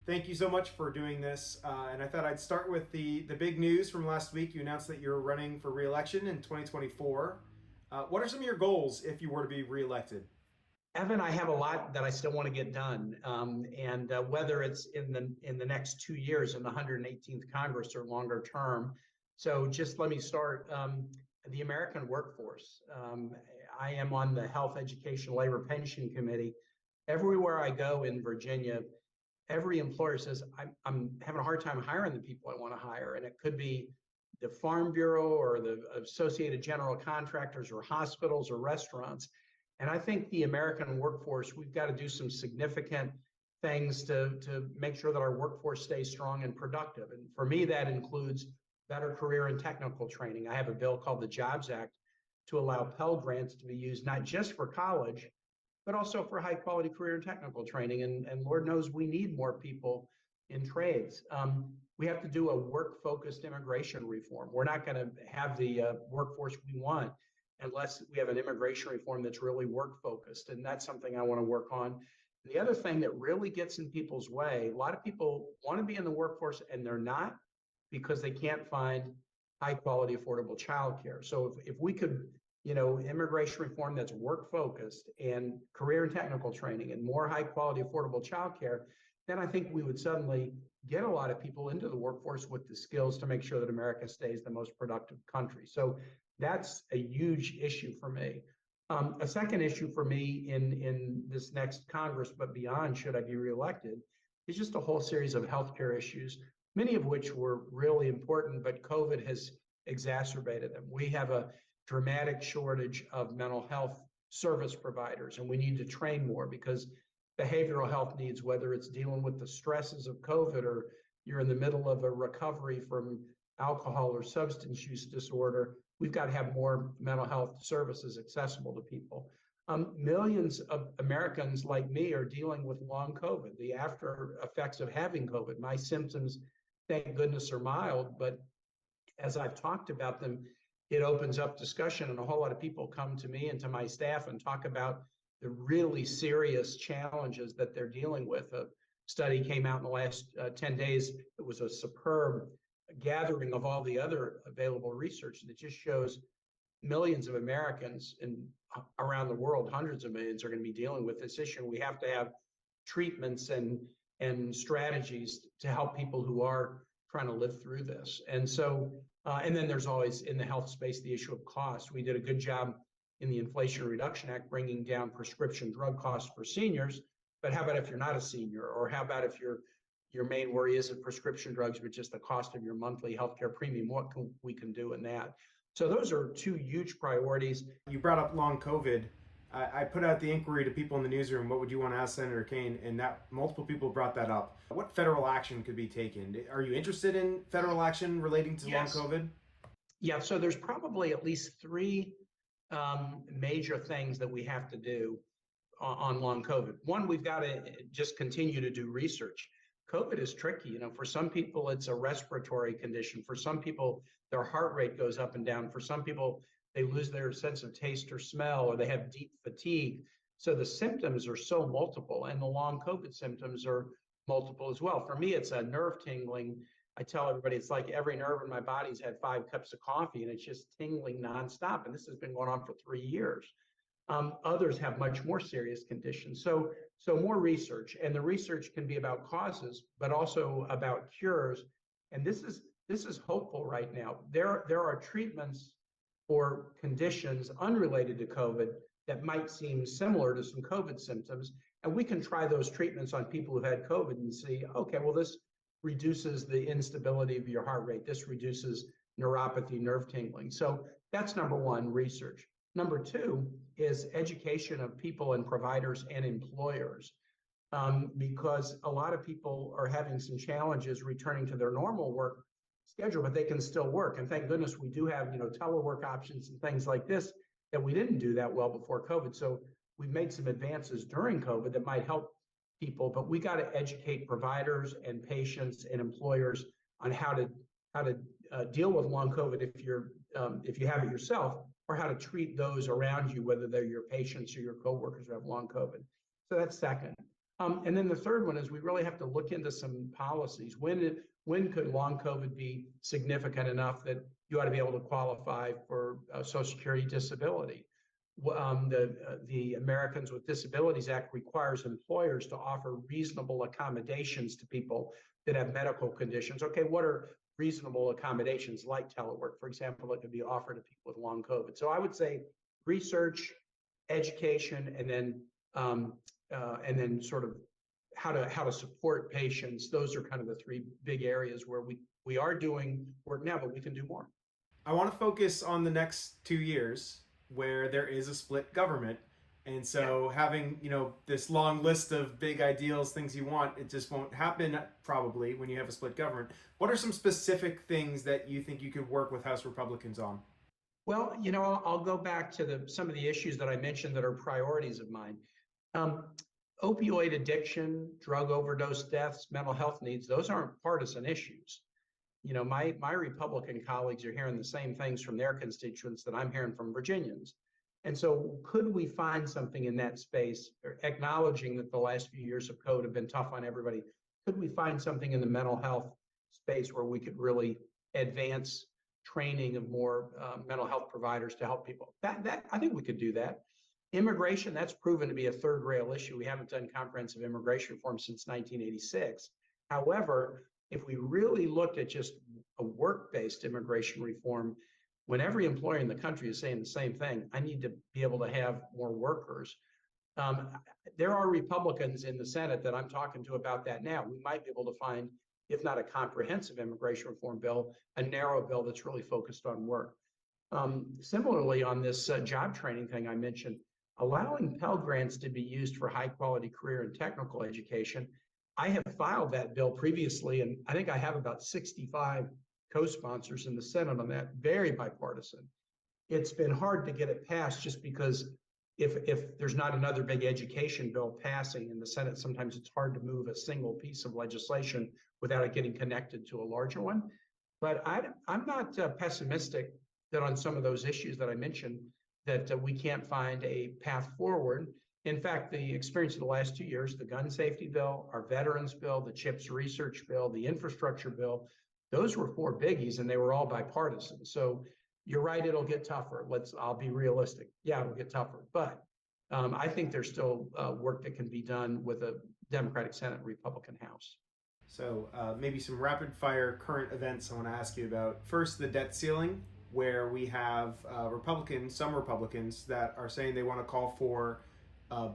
Thank you so much for doing this. And I thought I'd start with the big news from last week. You announced that you're running for reelection in 2024. What are some of your goals if you were to be reelected? Evan, I have a lot that I still want to get done, and whether it's in the next 2 years in the 118th Congress or longer term. So just let me start. The American workforce. I am on the Health, Education, Labor, Pension Committee. Everywhere I go in Virginia, every employer says, I'm having a hard time hiring the people I want to hire. And it could be the Farm Bureau or the Associated General Contractors or hospitals or restaurants. And I think the American workforce, we've got to do some significant things to make sure that our workforce stays strong and productive. And for me, that includes better career and technical training. I have a bill called the Jobs Act to allow Pell Grants to be used not just for college, but also for high quality career and technical training. And Lord knows we need more people in trades. We have to do a work-focused immigration reform. We're not going to have the workforce we want unless we have an immigration reform that's really work-focused. And that's something I want to work on. And the other thing that really gets in people's way, a lot of people want to be in the workforce and they're not because they can't find high-quality, affordable childcare. So if we could, immigration reform that's work-focused and career and technical training and more high-quality, affordable childcare, then I think we would suddenly get a lot of people into the workforce with the skills to make sure that America stays the most productive country. So that's a huge issue for me. A second issue for me in this next Congress, but beyond, should I be reelected, is just a whole series of healthcare issues, many of which were really important, but COVID has exacerbated them. We have a dramatic shortage of mental health service providers, and we need to train more because behavioral health needs, whether it's dealing with the stresses of COVID or you're in the middle of a recovery from alcohol or substance use disorder, we've got to have more mental health services accessible to people. Millions of Americans like me are dealing with long COVID, the after effects of having COVID. My symptoms, thank goodness, are mild, but as I've talked about them, it opens up discussion, and a whole lot of people come to me and to my staff and talk about the really serious challenges that they're dealing with. A study came out in the last 10 days. It was a superb gathering of all the other available research that just shows millions of Americans around the world, hundreds of millions, are going to be dealing with this issue. We have to have treatments and strategies to help people who are trying to live through this. And so, and then there's always in the health space the issue of cost. We did a good job in the Inflation Reduction Act bringing down prescription drug costs for seniors. But how about if you're not a senior? Or how about if your main worry isn't prescription drugs, but just the cost of your monthly healthcare premium? What we can do in that? So those are two huge priorities. You brought up long COVID. I put out the inquiry to people in the newsroom, what would you want to ask Senator Kaine? And that multiple people brought that up. What federal action could be taken? Are you interested in federal action relating to long COVID? Yeah, so there's probably at least three major things that we have to do on long COVID. One, we've got to just continue to do research. COVID is tricky. For some people, it's a respiratory condition. For some people, their heart rate goes up and down. For some people, they lose their sense of taste or smell, or they have deep fatigue. So the symptoms are so multiple, and the long COVID symptoms are multiple as well. For me, it's a nerve tingling. I tell everybody it's like every nerve in my body's had 5 cups of coffee, and it's just tingling nonstop. And this has been going on for 3 years. Others have much more serious conditions. So more research, and the research can be about causes, but also about cures. And this is hopeful right now. There are treatments for conditions unrelated to COVID that might seem similar to some COVID symptoms, and we can try those treatments on people who've had COVID and see, okay, well, this reduces the instability of your heart rate. This reduces neuropathy, nerve tingling. So that's number one, research. Number two is education of people and providers and employers, because a lot of people are having some challenges returning to their normal work schedule, but they can still work. And thank goodness we do have, telework options and things like this that we didn't do that well before COVID. So we've made some advances during COVID that might help people, but we got to educate providers and patients and employers on how to deal with long COVID if you have it yourself, or how to treat those around you, whether they're your patients or your coworkers who have long COVID. So that's second. And then the third one is we really have to look into some policies. When could long COVID be significant enough that you ought to be able to qualify for Social Security disability? The Americans with Disabilities Act requires employers to offer reasonable accommodations to people that have medical conditions. Okay, what are reasonable accommodations like telework, for example, that could be offered to people with long COVID? So I would say research, education, and then sort of how to support patients. Those are kind of the three big areas where we are doing work now, but we can do more. I want to focus on the next 2 years where there is a split government. And so having, this long list of big ideals, things you want, it just won't happen probably when you have a split government. What are some specific things that you think you could work with House Republicans on? Well, I'll go back to some of the issues that I mentioned that are priorities of mine. Opioid addiction, drug overdose deaths, mental health needs, those aren't partisan issues. My Republican colleagues are hearing the same things from their constituents that I'm hearing from Virginians. And so could we find something in that space, acknowledging that the last few years of COVID have been tough on everybody? Could we find something in the mental health space where we could really advance training of more mental health providers to help people? That I think we could do that. Immigration, that's proven to be a third rail issue. We haven't done comprehensive immigration reform since 1986. However, if we really looked at just a work-based immigration reform, when every employer in the country is saying the same thing, I need to be able to have more workers. There are Republicans in the Senate that I'm talking to about that now. We might be able to find, if not a comprehensive immigration reform bill, a narrow bill that's really focused on work. Similarly, on this job training thing I mentioned, allowing Pell Grants to be used for high quality career and technical education. I have filed that bill previously, and I think I have about 65 co-sponsors in the Senate on that, very bipartisan. It's been hard to get it passed just because if there's not another big education bill passing in the Senate, sometimes it's hard to move a single piece of legislation without it getting connected to a larger one. But I'm not pessimistic that on some of those issues that I mentioned, that we can't find a path forward. In fact, the experience of the last 2 years, the gun safety bill, our veterans bill, the CHIPS research bill, the infrastructure bill, those were 4 biggies and they were all bipartisan. So you're right, it'll get tougher. I'll be realistic. Yeah, it'll get tougher. But I think there's still work that can be done with a Democratic Senate, Republican House. So maybe some rapid fire current events I want to ask you about. First, the debt ceiling, where we have some Republicans that are saying they want to call for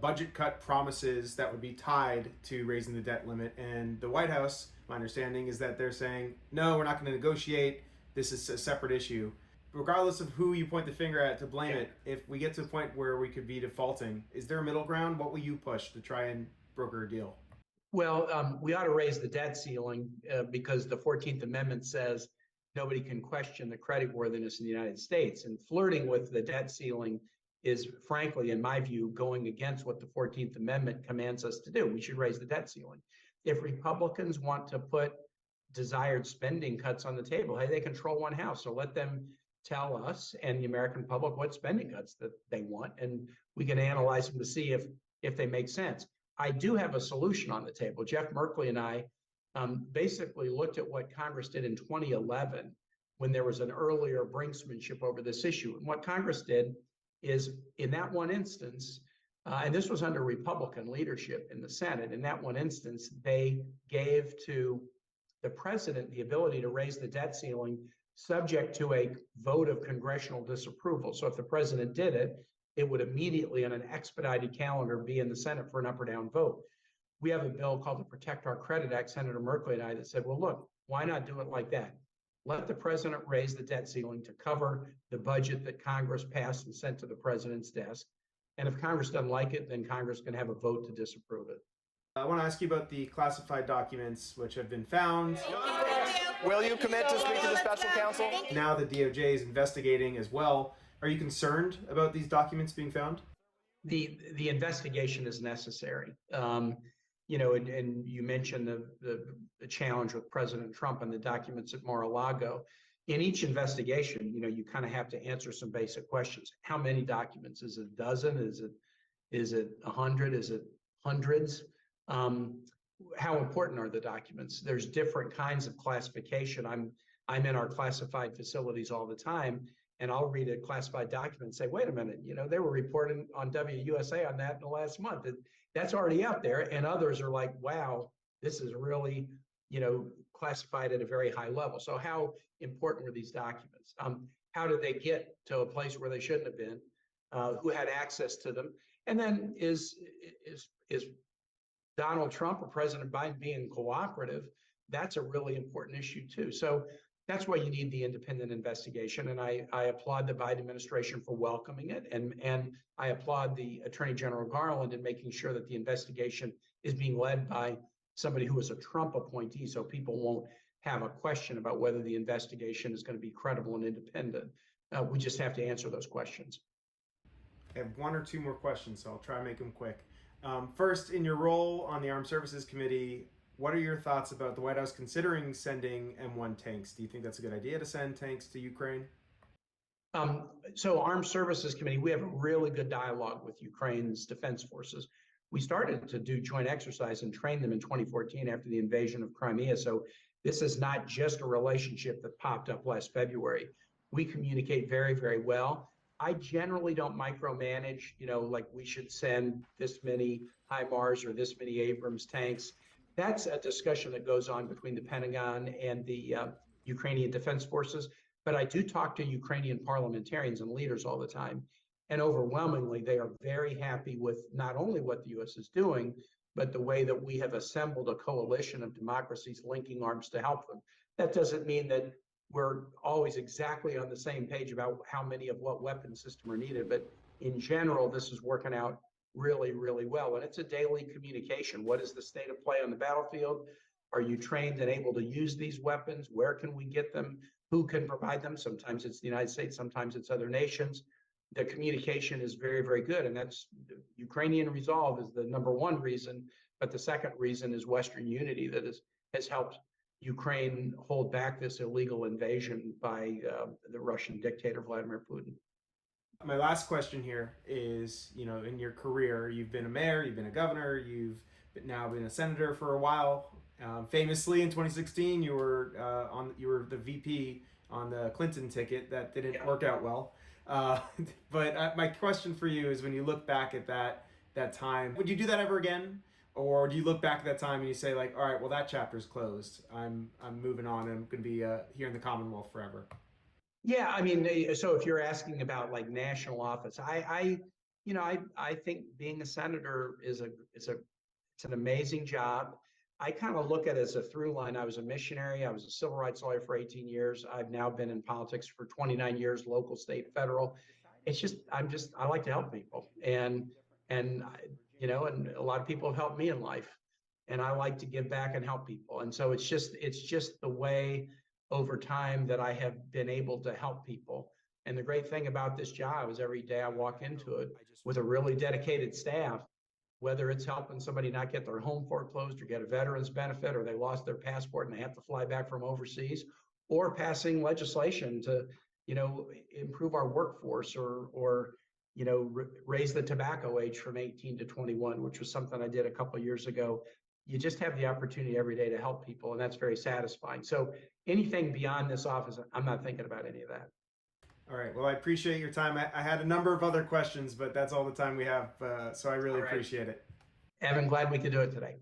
budget cut promises that would be tied to raising the debt limit. And the White House, my understanding is that they're saying, no, we're not going to negotiate. This is a separate issue. Regardless of who you point the finger at to blame it, if we get to a point where we could be defaulting, is there a middle ground? What will you push to try and broker a deal? Well, we ought to raise the debt ceiling because the 14th Amendment says nobody can question the creditworthiness in the United States. And flirting with the debt ceiling is, frankly, in my view, going against what the 14th Amendment commands us to do. We should raise the debt ceiling. If Republicans want to put desired spending cuts on the table, hey, they control one house, so let them tell us and the American public what spending cuts that they want, and we can analyze them to see if they make sense. I do have a solution on the table. Jeff Merkley and I basically looked at what Congress did in 2011 when there was an earlier brinksmanship over this issue. And what Congress did is, in that one instance, and this was under Republican leadership in the Senate, in that one instance, they gave to the president the ability to raise the debt ceiling subject to a vote of congressional disapproval. So if the president did it, it would immediately on an expedited calendar be in the Senate for an up or down vote. We have a bill called the Protect Our Credit Act, Senator Merkley and I, that said, well, look, why not do it like that? Let the president raise the debt ceiling to cover the budget that Congress passed and sent to the president's desk. And if Congress doesn't like it, then Congress can have a vote to disapprove it. I want to ask you about the classified documents which have been found. Will you commit to speak to the special counsel? Now the DOJ is investigating as well. Are you concerned about these documents being found? The investigation is necessary. And you mentioned the challenge with President Trump and the documents at Mar-a-Lago. In each investigation, you kind of have to answer some basic questions. How many documents? Is it a dozen? Is it 100? Is it hundreds? How important are the documents? There's different kinds of classification. I'm in our classified facilities all the time, and I'll read a classified document and say, wait a minute, they were reporting on WUSA on that in the last month. That's already out there. And others are like, wow, this is really, classified at a very high level. So how important were these documents? How did they get to a place where they shouldn't have been? Who had access to them? And then is Donald Trump or President Biden being cooperative? That's a really important issue too. So that's why you need the independent investigation. And I applaud the Biden administration for welcoming it. And I applaud the Attorney General Garland in making sure that the investigation is being led by somebody who is a Trump appointee, so people won't have a question about whether the investigation is going to be credible and independent. We just have to answer those questions. I have one or two more questions, so I'll try to make them quick. First, in your role on the Armed Services Committee, what are your thoughts about the White House considering sending M1 tanks? Do you think that's a good idea to send tanks to Ukraine? So Armed Services Committee, we have a really good dialogue with Ukraine's defense forces. We started to do joint exercise and train them in 2014 after the invasion of Crimea. So this is not just a relationship that popped up last February. We communicate very, very well. I generally don't micromanage, like we should send this many HIMARS or this many Abrams tanks. That's a discussion that goes on between the Pentagon and the Ukrainian Defense Forces. But I do talk to Ukrainian parliamentarians and leaders all the time. And overwhelmingly, they are very happy with not only what the U.S. is doing, but the way that we have assembled a coalition of democracies linking arms to help them. That doesn't mean that we're always exactly on the same page about how many of what weapon system are needed. But in general, this is working out really, really well. And it's a daily communication. What is the state of play on the battlefield? Are you trained and able to use these weapons? Where can we get them? Who can provide them? Sometimes it's the United States, sometimes it's other nations. The communication is very, very good. And that's Ukrainian resolve is the number one reason. But the second reason is Western unity that has helped Ukraine hold back this illegal invasion by the Russian dictator, Vladimir Putin. My last question here is, in your career, you've been a mayor, you've been a governor, you've now been a senator for a while. Famously, in 2016, you were the VP on the Clinton ticket. That didn't work out well. But my question for you is, when you look back at that time, would you do that ever again? Or do you look back at that time and you say, like, all right, well, that chapter's closed. I'm moving on, and I'm going to be here in the Commonwealth forever. Yeah, I mean, so if you're asking about like national office, I think being a senator it's an amazing job. I kind of look at it as a through line. I was a missionary. I was a civil rights lawyer for 18 years. I've now been in politics for 29 years, local, state, federal. I like to help people, and a lot of people have helped me in life, and I like to give back and help people. And so it's just the way over time that I have been able to help people. And the great thing about this job is every day I walk into it with a really dedicated staff, whether it's helping somebody not get their home foreclosed or get a veteran's benefit, or they lost their passport and they have to fly back from overseas, or passing legislation to, improve our workforce or raise the tobacco age from 18 to 21, which was something I did a couple of years ago. You just have the opportunity every day to help people, and that's very satisfying. So anything beyond this office, I'm not thinking about any of that. All right. Well, I appreciate your time. I had a number of other questions, but that's all the time we have. So I really appreciate it. Evan, glad we could do it today.